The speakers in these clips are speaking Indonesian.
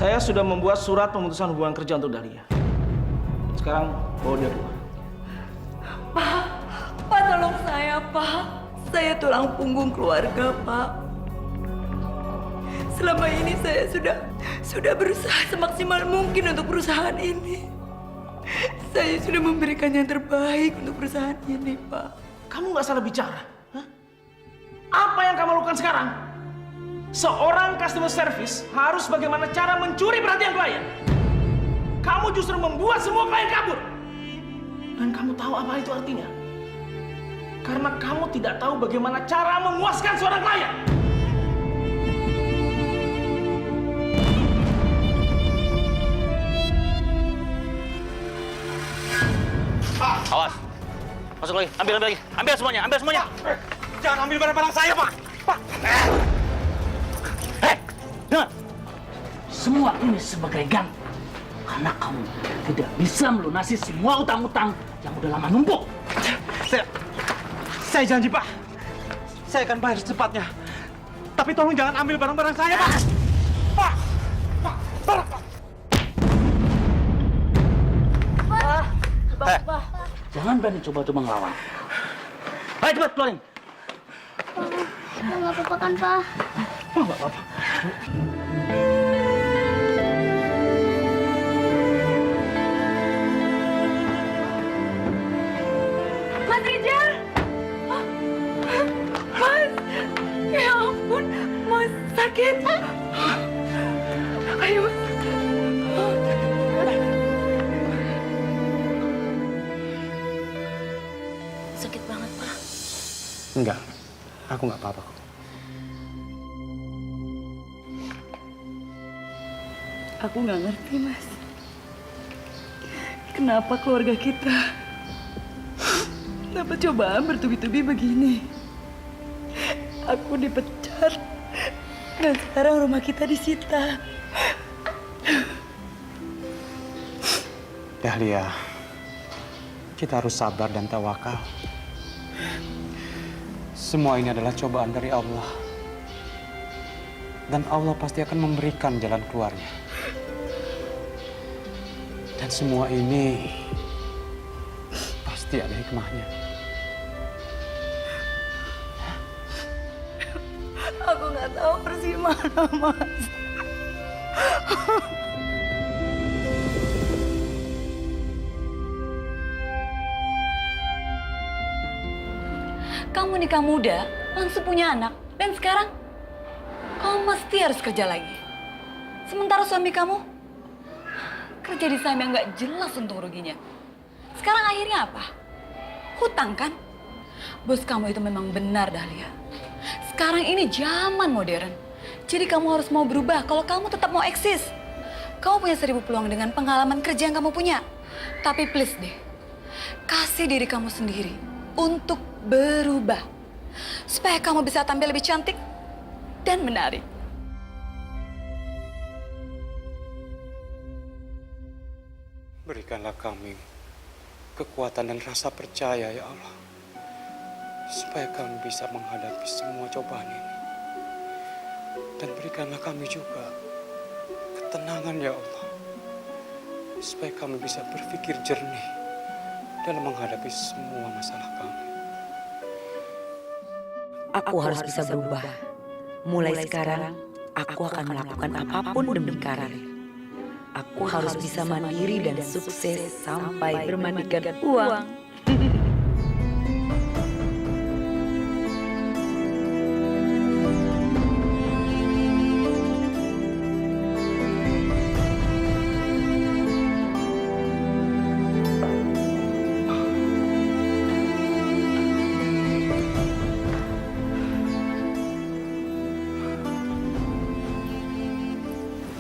Saya sudah membuat surat pemutusan hubungan kerja untuk Dahlia. Sekarang bawa dia keluar. Pak tolong saya, Pak. Saya tulang punggung keluarga, Pak. Selama ini saya sudah berusaha semaksimal mungkin untuk perusahaan ini. Saya sudah memberikan yang terbaik untuk perusahaan ini, Pak. Kamu nggak salah bicara. Hah? Apa yang kamu lakukan sekarang? Seorang customer service harus bagaimana cara mencuri perhatian klien. Kamu justru membuat semua klien kabur. Dan kamu tahu apa itu artinya? Karena kamu tidak tahu bagaimana cara memuaskan seorang klien. Awas. Masuk lagi. Ambil lagi. Ambil semuanya. Jangan ambil barang-barang saya, Pak. Pak. Dengar. Semua ini sebagai ganti. Karena kamu tidak bisa melunasi semua utang-utang yang udah lama numpuk. Saya janji, Pak. Saya akan bayar secepatnya. Tapi tolong jangan ambil barang-barang saya, Pak. Pak. Pak. Pak. Jangan berani coba-coba ngelawan. Ayo cepat keluarin. Nggak apa-apa kan, Pak? Oh, nggak apa-apa. Mas Rijal! Mas! Ya ampun, Mas sakit. Ayo, Mas. Sakit banget, Pak. Enggak. Aku nggak apa-apa kok. Aku nggak ngerti, Mas. Kenapa keluarga kita dapat cobaan bertubi-tubi begini? Aku dipecat dan sekarang rumah kita disita. Dahlia, kita harus sabar dan tawakal. Semua ini adalah cobaan dari Allah. Dan Allah pasti akan memberikan jalan keluarnya. Dan semua ini pasti ada hikmahnya. Aku nggak tahu harus gimana, Mas. Kamu nikah muda, langsung punya anak, dan sekarang kamu mesti harus kerja lagi. Sementara suami kamu kerja di saham yang nggak jelas untung ruginya. Sekarang akhirnya apa? Hutang kan? Bos kamu itu memang benar, Dahlia. Sekarang ini zaman modern. Jadi kamu harus mau berubah kalau kamu tetap mau eksis. Kamu punya 1000 peluang dengan pengalaman kerja yang kamu punya. Tapi please deh, kasih diri kamu sendiri untuk berubah. Supaya kamu bisa tampil lebih cantik dan menarik. Berikanlah kami kekuatan dan rasa percaya, ya Allah. Supaya kami bisa menghadapi semua cobaan ini. Dan berikanlah kami juga ketenangan, ya Allah. Supaya kami bisa berpikir jernih dalam menghadapi semua masalah kami. Aku harus bisa berubah. Mulai sekarang, aku akan melakukan apapun demi karir. Aku harus bisa mandiri dan sukses sampai bermandikan uang.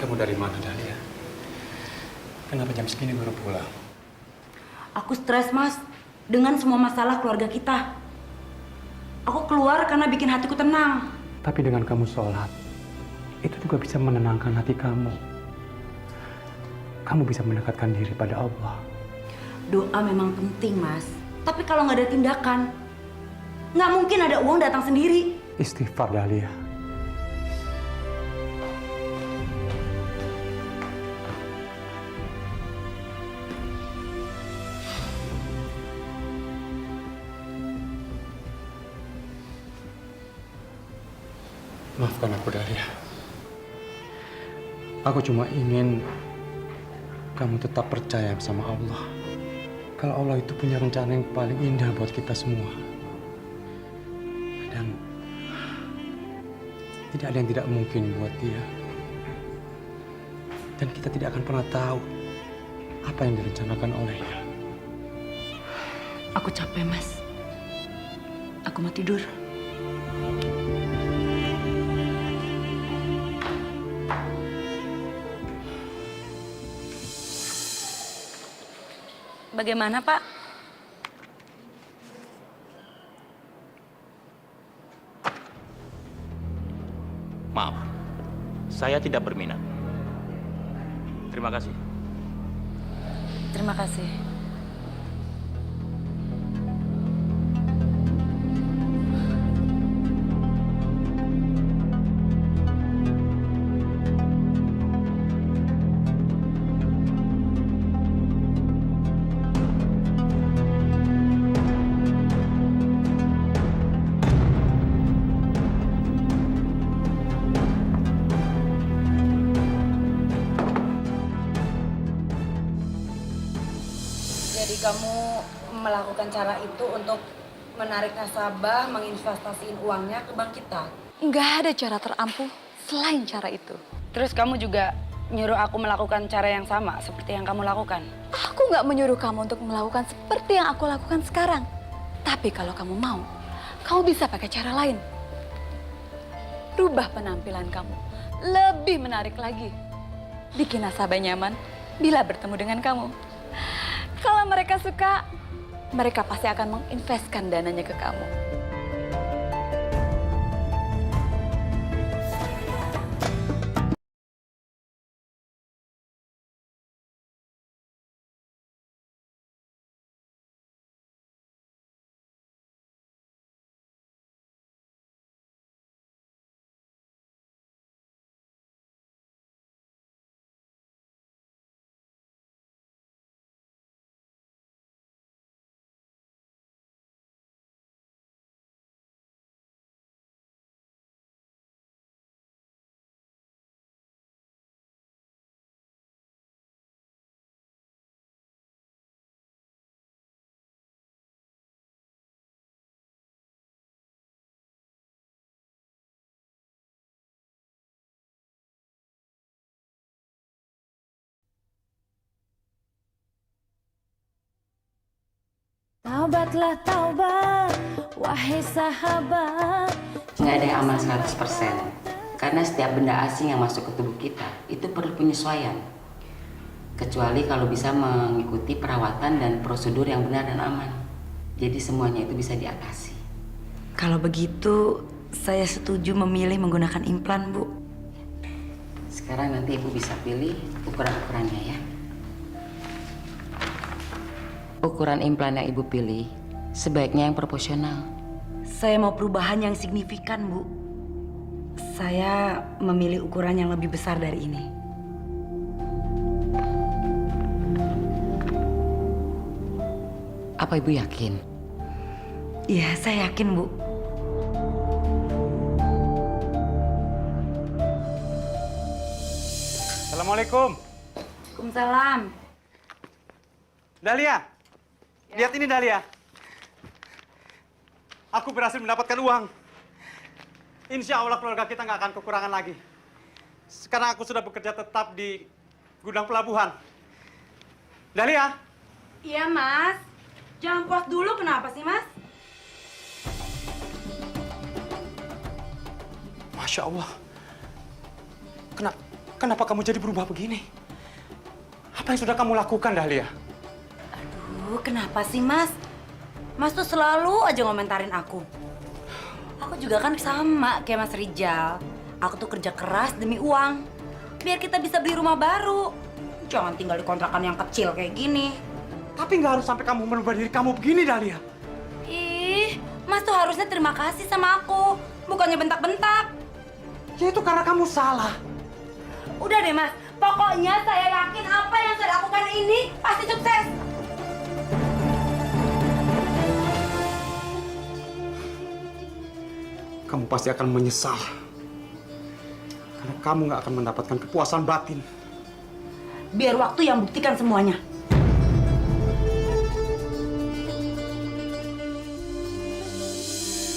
Kamu dari mana, Dahlia? Kenapa jam segini baru pulang? Aku stres, Mas, dengan semua masalah keluarga kita. Aku keluar karena bikin hatiku tenang. Tapi dengan kamu sholat, itu juga bisa menenangkan hati kamu. Kamu bisa mendekatkan diri pada Allah. Doa memang penting, Mas. Tapi kalau nggak ada tindakan, nggak mungkin ada uang datang sendiri. Istighfar, Dahlia. Maafkan aku, Dahlia. Aku cuma ingin kamu tetap percaya sama Allah. Kalau Allah itu punya rencana yang paling indah buat kita semua. Dan tidak ada yang tidak mungkin buat Dia. Dan kita tidak akan pernah tahu apa yang direncanakan olehnya. Aku capek, Mas. Aku mau tidur. Bagaimana, Pak? Maaf, saya tidak berminat. Terima kasih. Terima kasih. Jadi kamu melakukan cara itu untuk menarik nasabah, menginvestasiin uangnya ke bank kita? Nggak ada cara terampuh selain cara itu. Terus kamu juga nyuruh aku melakukan cara yang sama seperti yang kamu lakukan? Aku nggak menyuruh kamu untuk melakukan seperti yang aku lakukan sekarang. Tapi kalau kamu mau, kamu bisa pakai cara lain. Rubah penampilan kamu, lebih menarik lagi. Bikin nasabah nyaman bila bertemu dengan kamu. Kalau mereka suka, mereka pasti akan menginvestkan dananya ke kamu. Taubatlah taubat, wahai sahabat. Nggak ada yang aman 100%. Karena setiap benda asing yang masuk ke tubuh kita itu perlu penyesuaian. Kecuali kalau bisa mengikuti perawatan dan prosedur yang benar dan aman. Jadi semuanya itu bisa diatasi. Kalau begitu, saya setuju memilih menggunakan implan, Bu. Sekarang nanti Ibu bisa pilih ukuran-ukurannya ya. Ukuran implan yang Ibu pilih sebaiknya yang proporsional. Saya mau perubahan yang signifikan, Bu. Saya memilih ukuran yang lebih besar dari ini. Apa Ibu yakin? Iya, saya yakin, Bu. Assalamualaikum. Waalaikumsalam. Dahlia, lihat ini Dahlia. Aku berhasil mendapatkan uang. Insya Allah keluarga kita nggak akan kekurangan lagi. Sekarang aku sudah bekerja tetap di gudang pelabuhan. Dahlia. Iya, Mas. Jangan puas dulu, kenapa sih, Mas? Masya Allah. Kenapa kamu jadi berubah begini? Apa yang sudah kamu lakukan, Dahlia? Aduh, kenapa sih, Mas? Mas tuh selalu aja ngomentarin aku. Aku juga kan sama kayak Mas Rijal. Aku tuh kerja keras demi uang. Biar kita bisa beli rumah baru. Jangan tinggal di kontrakan yang kecil kayak gini. Tapi nggak harus sampai kamu merubah diri kamu begini, Dahlia. Ih, Mas tuh harusnya terima kasih sama aku. Bukannya bentak-bentak. Ya itu karena kamu salah. Udah deh, Mas. Pokoknya saya yakin apa yang saya lakukan ini pasti sukses. Kamu pasti akan menyesal kamu nggak akan mendapatkan kepuasan batin. Biar waktu yang buktikan semuanya.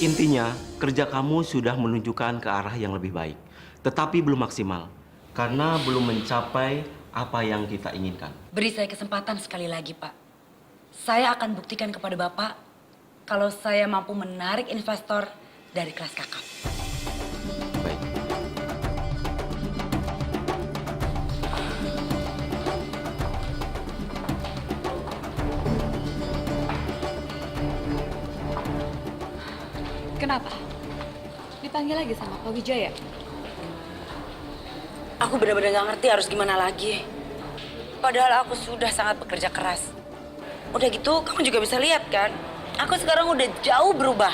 Intinya, kerja kamu sudah menunjukkan ke arah yang lebih baik. Tetapi belum maksimal. Karena belum mencapai apa yang kita inginkan. Beri saya kesempatan sekali lagi, Pak. Saya akan buktikan kepada Bapak kalau saya mampu menarik investor dari kelas kakap. Baik. Kenapa? Dipanggil lagi sama Pak Wijaya? Aku benar-benar nggak ngerti harus gimana lagi. Padahal aku sudah sangat bekerja keras. Udah gitu, kamu juga bisa lihat kan? Aku sekarang udah jauh berubah.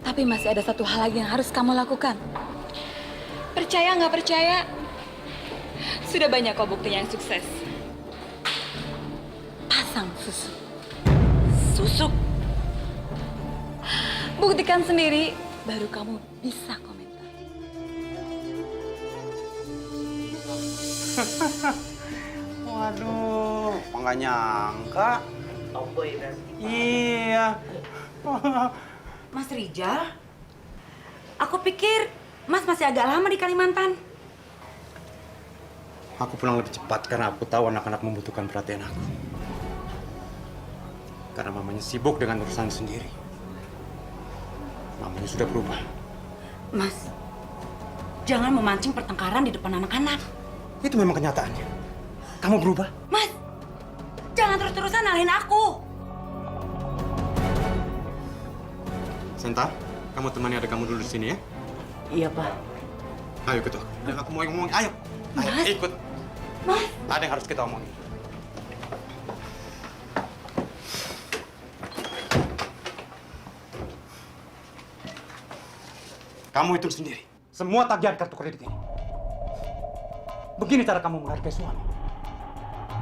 Tapi masih ada satu hal lagi yang harus kamu lakukan. Percaya nggak percaya? Sudah banyak kok buktinya yang sukses. Pasang susuk. Susuk. Buktikan sendiri, baru kamu bisa komentar. Waduh, nggak nyangka. Iya. Mas Rijal, aku pikir Mas masih agak lama di Kalimantan. Aku pulang lebih cepat karena aku tahu anak-anak membutuhkan perhatian aku. Karena mamanya sibuk dengan urusan sendiri. Mamanya sudah berubah. Mas, jangan memancing pertengkaran di depan anak-anak. Itu memang kenyataannya. Kamu berubah. Mas, jangan terus-terusan nyalahin aku. Senta, kamu temani adik kamu dulu di sini ya. Iya, Pak. Ayo ikut aku. Dan aku mau ngomong. Ayo. Ayo, Mas. ikut. Mas. Ada yang harus kita omongin. Kamu hitung sendiri. Semua tagihan kartu kredit ini. Begini cara kamu menghargai suami.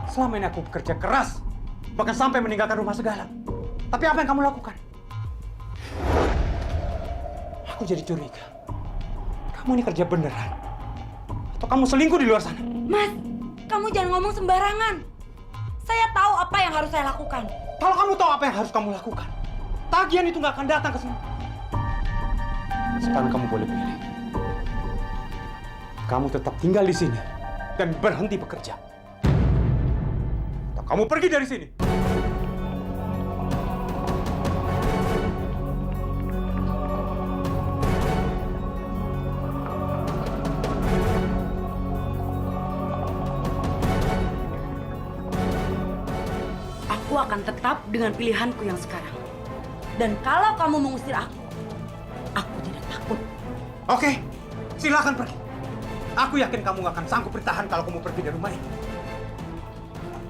Selama ini aku bekerja keras. Bahkan sampai meninggalkan rumah segala. Tapi apa yang kamu lakukan? Aku jadi curiga. Kamu ini kerja beneran? Atau kamu selingkuh di luar sana? Mas, kamu jangan ngomong sembarangan. Saya tahu apa yang harus saya lakukan. Kalau kamu tahu apa yang harus kamu lakukan, tagihan itu nggak akan datang ke sini. Sekarang kamu boleh pilih. Kamu tetap tinggal di sini dan berhenti bekerja. Atau kamu pergi dari sini. Aku akan tetap dengan pilihanku yang sekarang. Dan kalau kamu mengusir aku tidak takut. Oke, silakan pergi. Aku yakin kamu nggak akan sanggup bertahan kalau kamu pergi dari rumah ini.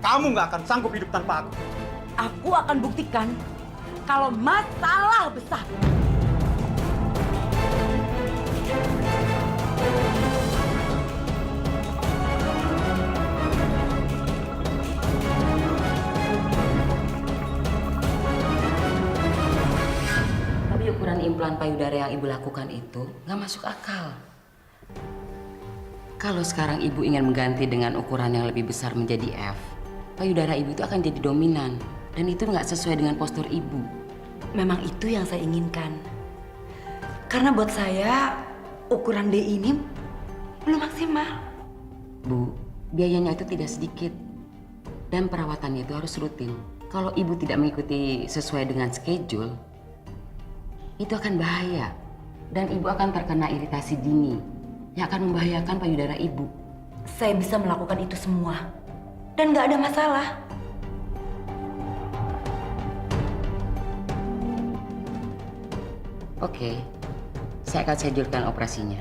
Kamu nggak akan sanggup hidup tanpa aku. Aku akan buktikan kalau Mas salah besar. Tapi ukuran implan payudara yang ibu lakukan itu nggak masuk akal. Kalau sekarang ibu ingin mengganti dengan ukuran yang lebih besar menjadi F, payudara ibu itu akan jadi dominan. Dan itu nggak sesuai dengan postur ibu. Memang itu yang saya inginkan. Karena buat saya, ukuran D ini belum maksimal. Bu, biayanya itu tidak sedikit. Dan perawatannya itu harus rutin. Kalau ibu tidak mengikuti sesuai dengan schedule, itu akan bahaya. Dan ibu akan terkena iritasi dini yang akan membahayakan payudara ibu. Saya bisa melakukan itu semua. Dan nggak ada masalah. Oke, saya akan sediakan operasinya.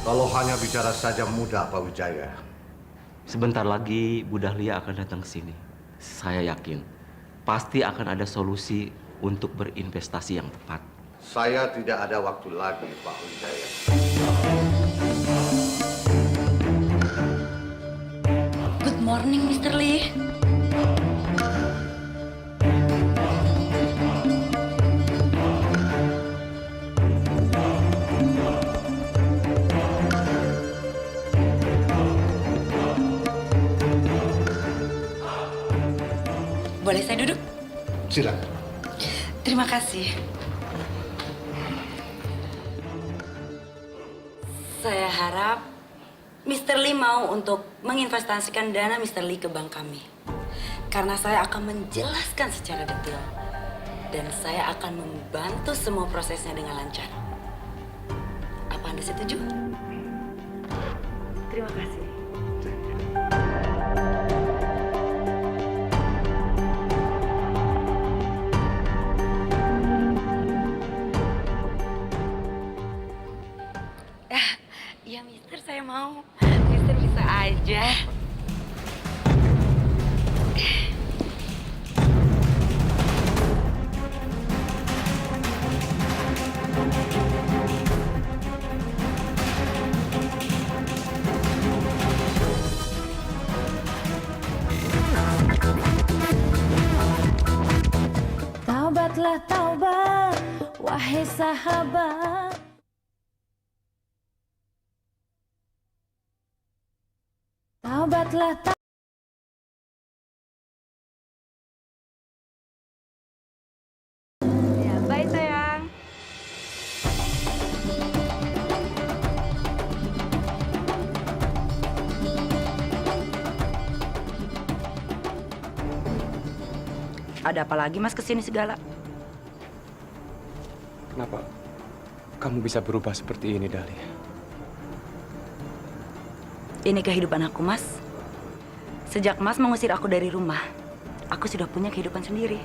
Kalau hanya bicara saja mudah, Pak Wijaya. Sebentar lagi Bu Dahlia akan datang ke sini. Saya yakin pasti akan ada solusi untuk berinvestasi yang tepat. Saya tidak ada waktu lagi, Pak Wijaya. Good morning, Mr. Lee. Boleh saya duduk? Silakan. Terima kasih. Saya harap Mr. Lee mau untuk menginvestasikan dana Mr. Lee ke bank kami. Karena saya akan menjelaskan secara detail. Dan saya akan membantu semua prosesnya dengan lancar. Apa Anda setuju? Terima kasih. Ya, Mister, saya mau. Mister bisa aja. Taubatlah taubat, wahai sahabat. Taubatlah taubat. Ya, bye sayang. Ada apa lagi Mas kesini segala? Kenapa kamu bisa berubah seperti ini, Dahlia? Ini kehidupan aku, Mas. Sejak Mas mengusir aku dari rumah, aku sudah punya kehidupan sendiri.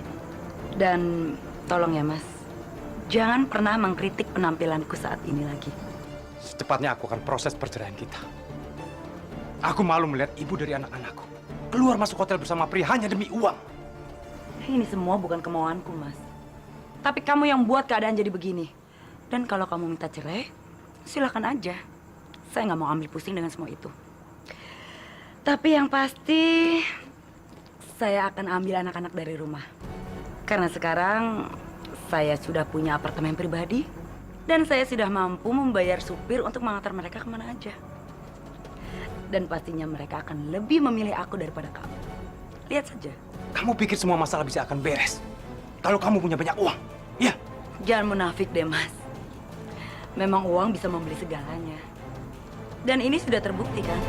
Dan tolong ya, Mas, jangan pernah mengkritik penampilanku saat ini lagi. Secepatnya aku akan proses perceraian kita. Aku malu melihat ibu dari anak-anakku keluar masuk hotel bersama pria hanya demi uang. Ini semua bukan kemauanku, Mas. Tapi kamu yang buat keadaan jadi begini. Dan kalau kamu minta cerai, silakan aja. Saya nggak mau ambil pusing dengan semua itu. Tapi yang pasti, saya akan ambil anak-anak dari rumah. Karena sekarang saya sudah punya apartemen pribadi. Dan saya sudah mampu membayar supir untuk mengantar mereka kemana aja. Dan pastinya mereka akan lebih memilih aku daripada kamu. Lihat saja. Kamu pikir semua masalah bisa akan beres kalau kamu punya banyak uang, ya? Jangan munafik deh, Mas. Memang uang bisa membeli segalanya. Dan ini sudah terbukti, kan?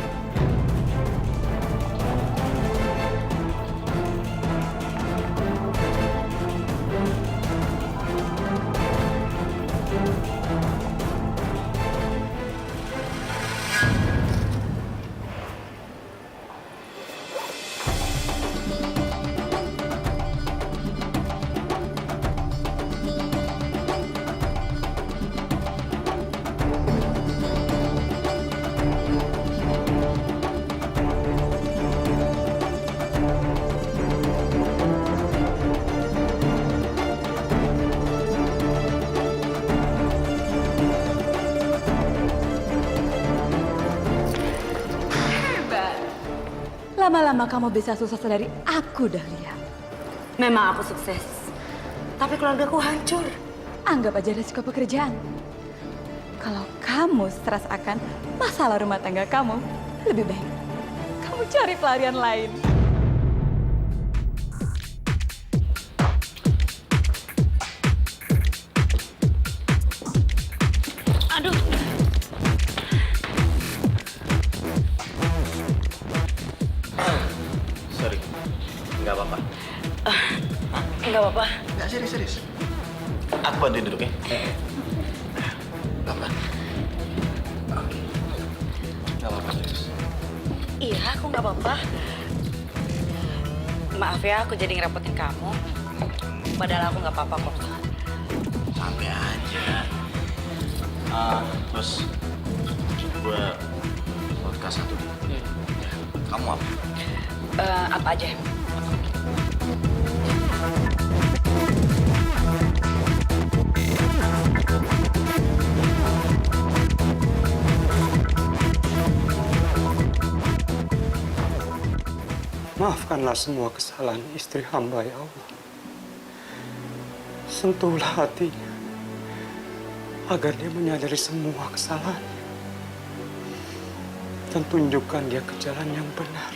Lama-lama kamu bisa sukses dari aku, Dahlia. Memang aku sukses. Tapi keluargaku hancur. Anggap aja resiko pekerjaan. Kalau kamu stres akan masalah rumah tangga kamu, lebih baik kamu cari pelarian lain. Aduh. Sorry, nggak apa-apa. Enggak apa-apa. Nggak, serius. Aku bantuin duduk ya. Pelan-pelan. Oke. Nggak apa-apa, serius. Iya, aku nggak apa-apa. Maaf ya, aku jadi ngerepotin kamu. Padahal aku nggak apa-apa kok. Santai aja. Terus gue vodka satu. Kamu apa? Apa aja? Maafkanlah semua kesalahan istri hamba, ya Allah. Sentuhlah hatinya agar dia menyadari semua kesalahan dan tunjukkan dia ke jalan yang benar,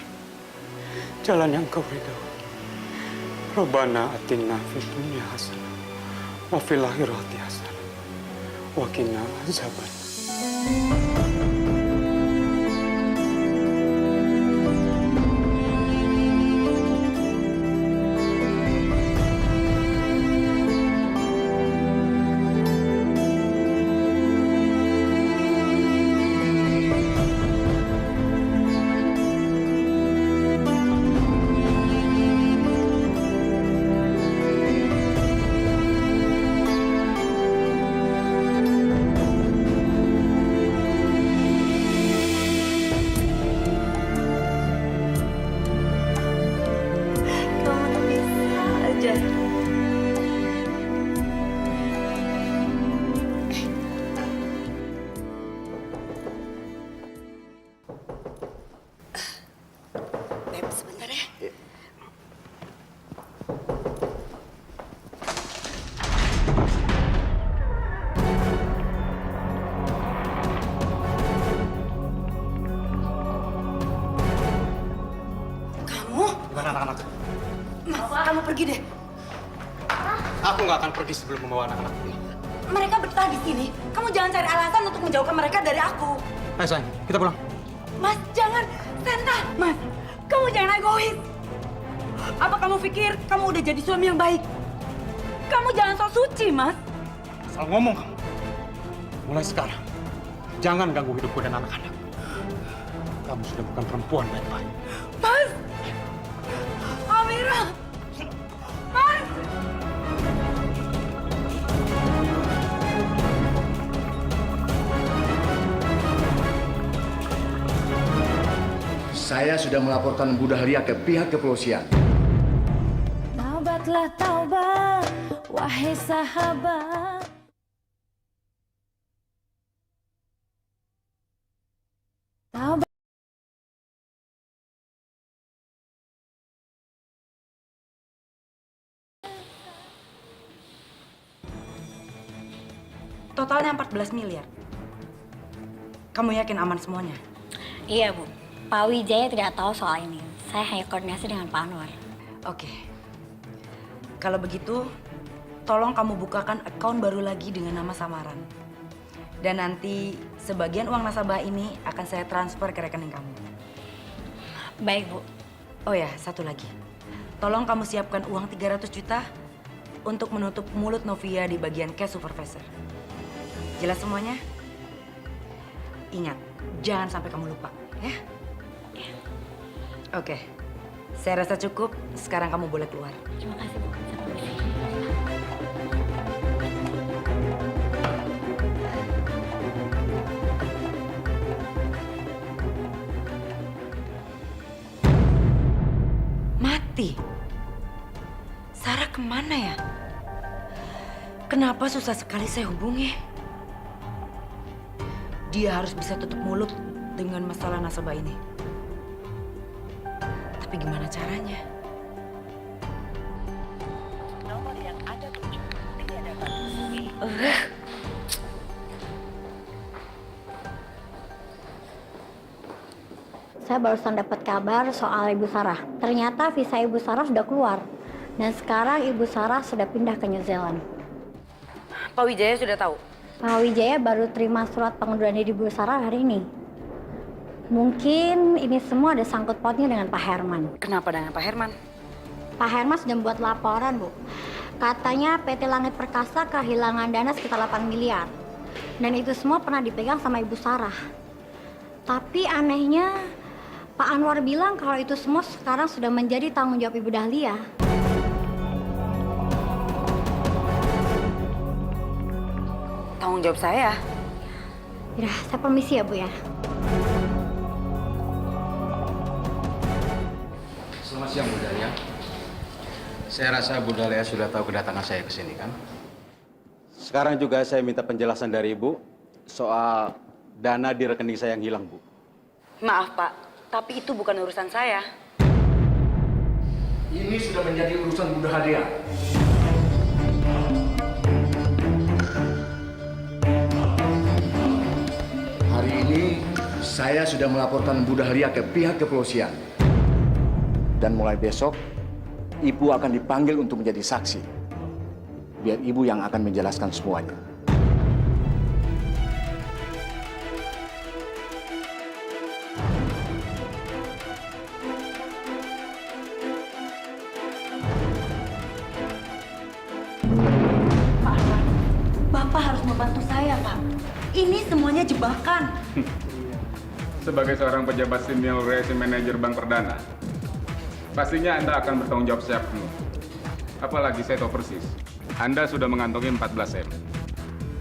jalan yang kau ridhoi. Rabbana atina fid dunya hasanah wa fil akhirati hasanah wa qina adzabannar. Kamu tuh bisa aja. Beb, sebentar ya. Kamu? Gimana anak-anak? Mas, kamu pergi deh. Aku nggak akan pergi sebelum membawa anak-anak ini. Mereka betah di sini. Kamu jangan cari alasan untuk menjauhkan mereka dari aku. Ayo sayang, kita pulang. Mas, jangan. Senta. Mas, kamu jangan egois. Apa kamu pikir kamu udah jadi suami yang baik? Kamu jangan sok suci, Mas. Asal ngomong kamu. Mulai sekarang, jangan ganggu hidupku dan anak-anak. Kamu sudah bukan perempuan baik-baik. Mas! Amira! Mas! Saya sudah melaporkan Bu Dahlia ke pihak kepolisian. Taubatlah taubat, wahai sahabat. Taubat. Totalnya 14 miliar. Kamu yakin aman semuanya? Iya, Bu. Pak Wijaya tidak tahu soal ini. Saya hanya koordinasi dengan Pak Anwar. Oke. Kalau begitu, tolong kamu bukakan akun baru lagi dengan nama samaran. Dan nanti sebagian uang nasabah ini akan saya transfer ke rekening kamu. Baik, Bu. Oh ya, satu lagi. Tolong kamu siapkan uang 300 juta untuk menutup mulut Novia di bagian cash supervisor. Jelas semuanya? Ingat, jangan sampai kamu lupa, ya? Oke, saya rasa cukup. Sekarang kamu boleh keluar. Terima kasih, Bu. Saya permisi. Mati? Sarah kemana ya? Kenapa susah sekali saya hubungi? Dia harus bisa tutup mulut dengan masalah nasabah ini. Tapi gimana caranya? Nomor yang ada tujuh tidak dapat. Saya barusan dapat kabar soal Ibu Sarah. Ternyata visa Ibu Sarah sudah keluar. Dan sekarang Ibu Sarah sudah pindah ke New Zealand. Pak Wijaya sudah tahu? Pak Wijaya baru terima surat pengunduran diri Ibu Sarah hari ini. Mungkin ini semua ada sangkut pautnya dengan Pak Herman. Kenapa dengan Pak Herman? Pak Herman sudah membuat laporan, Bu. Katanya PT Langit Perkasa kehilangan dana sekitar 8 miliar. Dan itu semua pernah dipegang sama Ibu Sarah. Tapi anehnya, Pak Anwar bilang kalau itu semua sekarang sudah menjadi tanggung jawab Ibu Dahlia. Tanggung jawab saya. Ya, saya permisi ya, Bu ya. Selamat siang, Bu Dahlia. Saya rasa Bu Dahlia sudah tahu kedatangan saya ke sini, kan? Sekarang juga saya minta penjelasan dari Ibu soal dana di rekening saya yang hilang, Bu. Maaf, Pak. Tapi itu bukan urusan saya. Ini sudah menjadi urusan Bu Dahlia. Hari ini saya sudah melaporkan Bu Dahlia ke pihak kepolisian. Dan mulai besok, Ibu akan dipanggil untuk menjadi saksi. Biar ibu yang akan menjelaskan semuanya. Pak, Bapak harus membantu saya, Pak. Ini semuanya jebakan. Sebagai seorang pejabat senior relation manager Bank Perdana, pastinya Anda akan bertanggung jawab secara penuh. Apalagi saya tahu persis, Anda sudah mengantongi 14 M.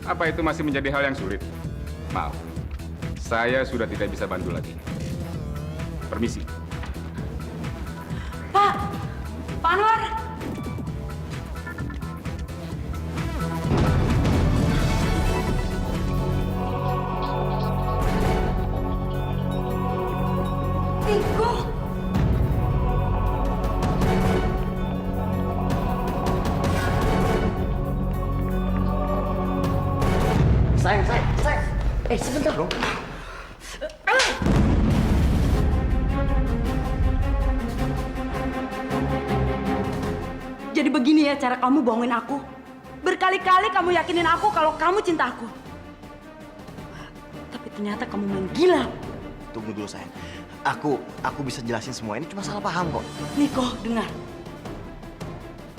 Apa itu masih menjadi hal yang sulit? Maaf, saya sudah tidak bisa bantu lagi. Permisi. Pak Anwar. Niko. Sayang. Sebentar dong. Jadi begini ya cara kamu bohongin aku. Berkali-kali kamu yakinin aku kalau kamu cinta aku. Tapi ternyata kamu main gila. Tunggu dulu sayang. Aku bisa jelasin semua ini, cuma salah paham kok. Niko, dengar.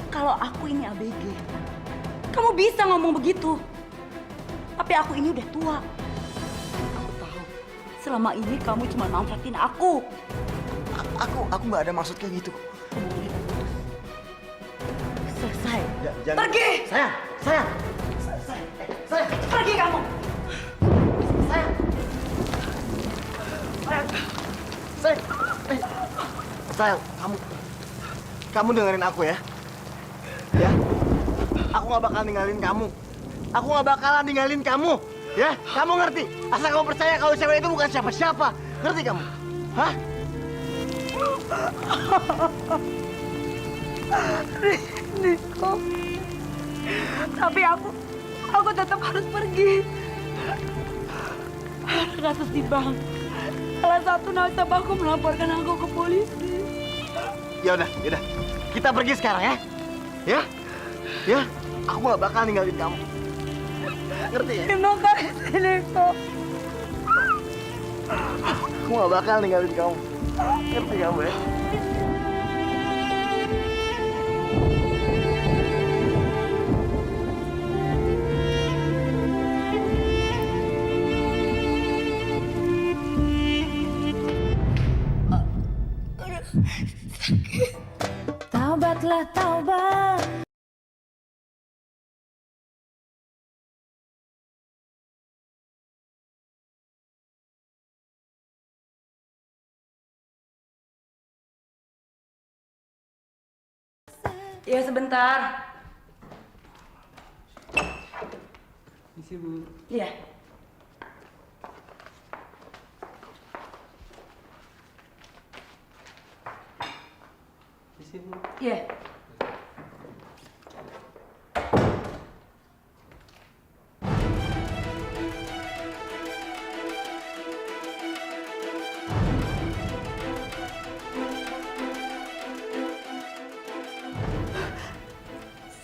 Kalau aku ini ABG, kamu bisa ngomong begitu. Tapi aku ini udah tua. Aku tahu, selama ini kamu cuma manfaatin aku. Aku nggak ada maksud kayak gitu. Selesai. Jangan. Pergi! Sayang. Pergi kamu! Sayang, kamu dengerin aku ya. Ya, aku nggak bakal ninggalin kamu. Aku nggak bakalan ninggalin kamu. Ya, kamu ngerti? Asal kamu percaya kalau cewek itu bukan siapa-siapa. Ngerti kamu? Hah? Niko. Tapi aku tetap harus pergi. Ada kasus di bank. Salah satu nasabah aku melaporkan aku ke polisi. Ya udah. Kita pergi sekarang ya. Ya. Aku nggak bakal ninggalin kamu. Ngerti ya? Terima kasih, Niko. Aku nggak bakal ninggalin kamu. Ngerti kamu ya? Taubatlah taubat. Ya sebentar. Misi Bu. Iya. Misi Bu. Iya.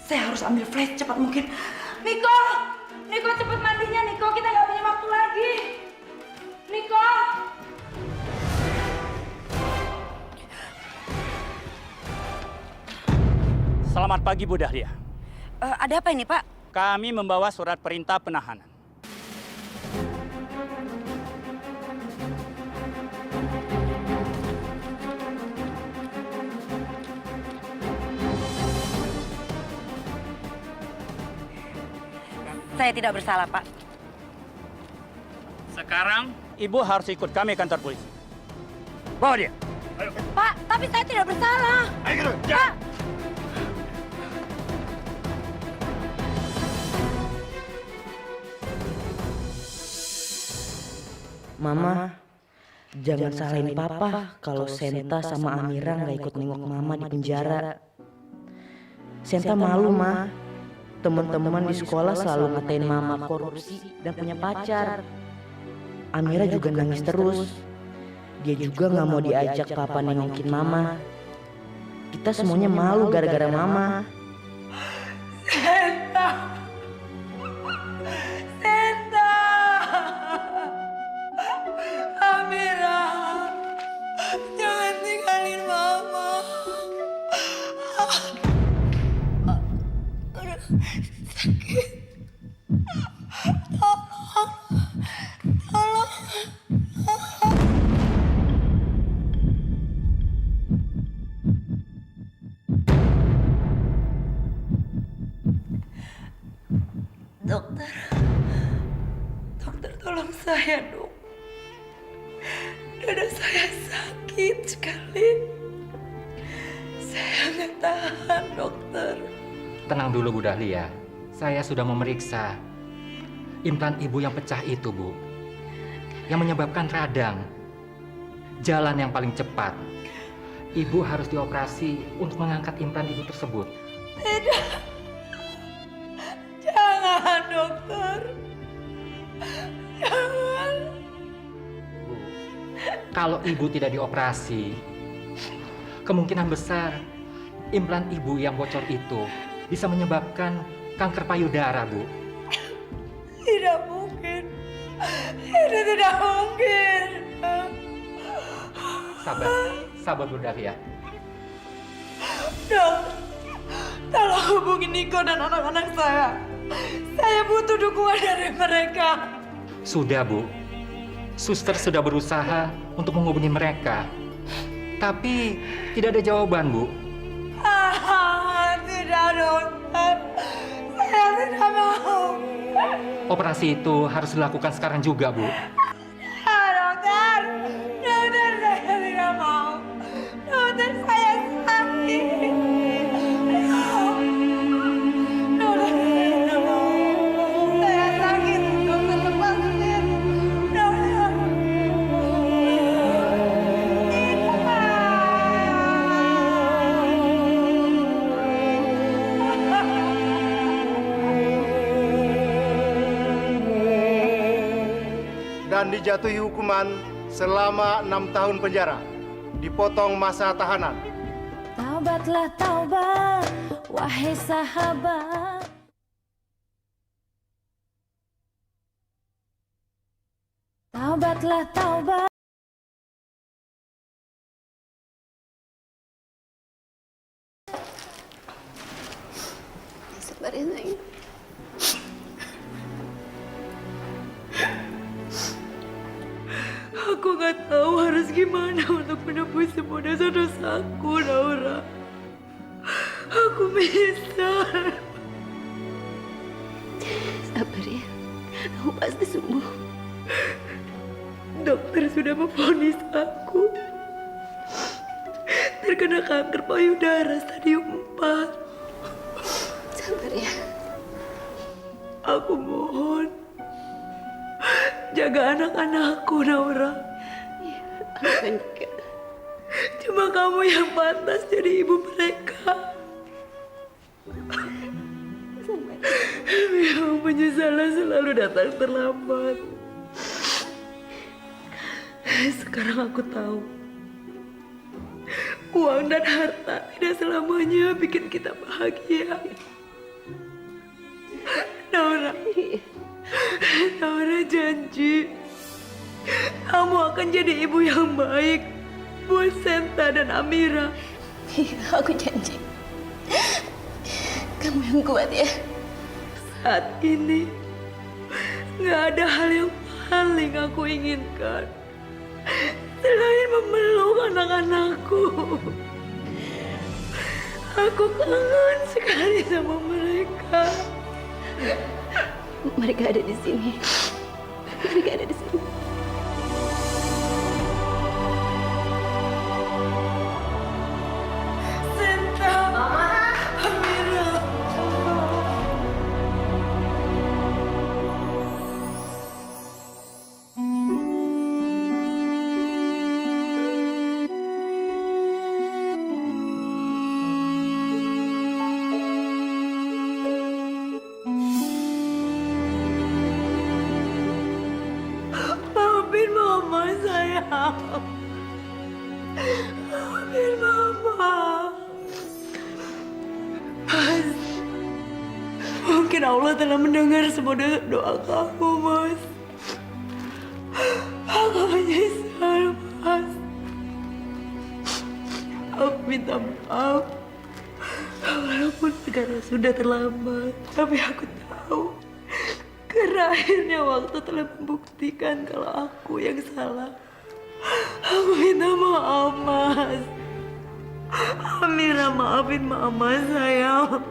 Saya harus ambil flash cepat mungkin. Niko cepat mandinya Niko. Kita nggak punya waktu lagi. Niko. Selamat pagi Bu Dahlia. Ada apa ini Pak? Kami membawa surat perintah penahanan. Saya tidak bersalah, Pak. Sekarang Ibu harus ikut kami kantor polisi. Bawa dia. Ayo. Pak, tapi saya tidak bersalah. Ayo, Pak. Mama, jangan salahin Papa kalau Senta sama Amira nggak ikut nengok Mama di penjara. Senta malu, Ma. Teman-teman di sekolah selalu ngatain Mama korupsi dan punya pacar. Amira juga nangis terus. Dia juga nggak mau diajak Papa nengokin Mama. Kita semuanya malu gara-gara Mama. Senta! Senta! Amira! Jangan tinggalin Mama. Aduh, sakit. Tolong. Tolong. Dokter, dokter tolong saya dong. Dada saya sakit sekali. Saya nggak tahan, dokter. Tenang dulu Bu Dahlia. Saya sudah memeriksa. Implan ibu yang pecah itu, Bu. Yang menyebabkan radang. Jalan yang paling cepat. Ibu harus dioperasi untuk mengangkat implan ibu tersebut. Tidak. Jangan, dokter. Jangan. Bu, kalau ibu tidak dioperasi, kemungkinan besar implan ibu yang bocor itu bisa menyebabkan kanker payudara, Bu. Tidak mungkin. Itu tidak mungkin. Sabar Bu Dahlia. Dok, tolong hubungi Niko dan anak-anak saya. Saya butuh dukungan dari mereka. Sudah, Bu. Suster sudah berusaha untuk menghubungi mereka. Tapi tidak ada jawaban, Bu. Tidak, dokter. Saya tidak mau. Operasi itu harus dilakukan sekarang juga, Bu. Dokter. Dokter, saya tidak mau. Dokter, saya sakit. Dokter, saya tidak mau. Saya sakit. Dokter, lepasin. Dokter. Dan dijatuhi hukuman selama 6 tahun penjara, dipotong masa tahanan. Taubatlah taubat, wahai sahabat. Taubatlah taubat. Sabar ya, sayang. Aku nggak tahu harus gimana untuk menebus semua dosa-dosaku, Naura. Aku menyesal. Sabar ya, kamu pasti sembuh. Dokter sudah memvonis aku terkena kanker payudara stadium 4. Sabar ya. Aku mohon, jaga anak-anakku, Naura. Iya, aku akan jaga. Cuma kamu yang pantas jadi ibu mereka. Memang penyesalan selalu datang terlambat. Sekarang aku tahu, uang dan harta tidak selamanya bikin kita bahagia. Naura, Naura janji kamu akan jadi ibu yang baik buat Senta dan Amira. Iya, aku janji. Kamu yang kuat ya. Saat ini nggak ada hal yang paling aku inginkan selain memeluk anak-anakku. Aku kangen sekali sama mereka. Mereka ada di sini. Mereka ada di sini. Senta, Mama, Amira. Maafin Mama, sayang. Maafin Mama. mungkin Allah telah mendengar semua doa kamu, Mas. Aku menyesal, Mas. Aku minta maaf. Walaupun sekarang sudah terlambat, tapi aku tahu. Karena akhirnya waktu telah membuktikan kalau aku yang salah. Aku minta maaf, Mas. Amira, maafin Mama sayang.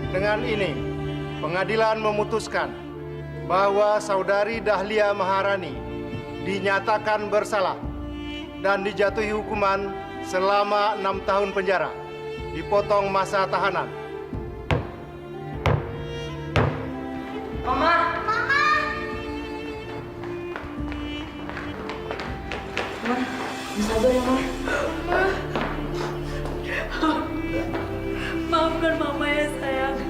Dengan ini, pengadilan memutuskan bahwa Saudari Dahlia Maharani dinyatakan bersalah dan dijatuhi hukuman selama 6 tahun penjara, dipotong masa tahanan. Mama! Mama! Ma, sabar ya, Ma. Maafkan Mama ya, sayang.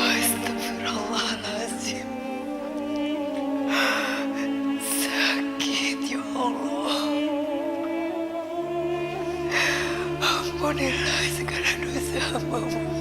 Astagfirullahaladzim. Sakit ya Allah. Ampunilah segala dosa hamba-Mu.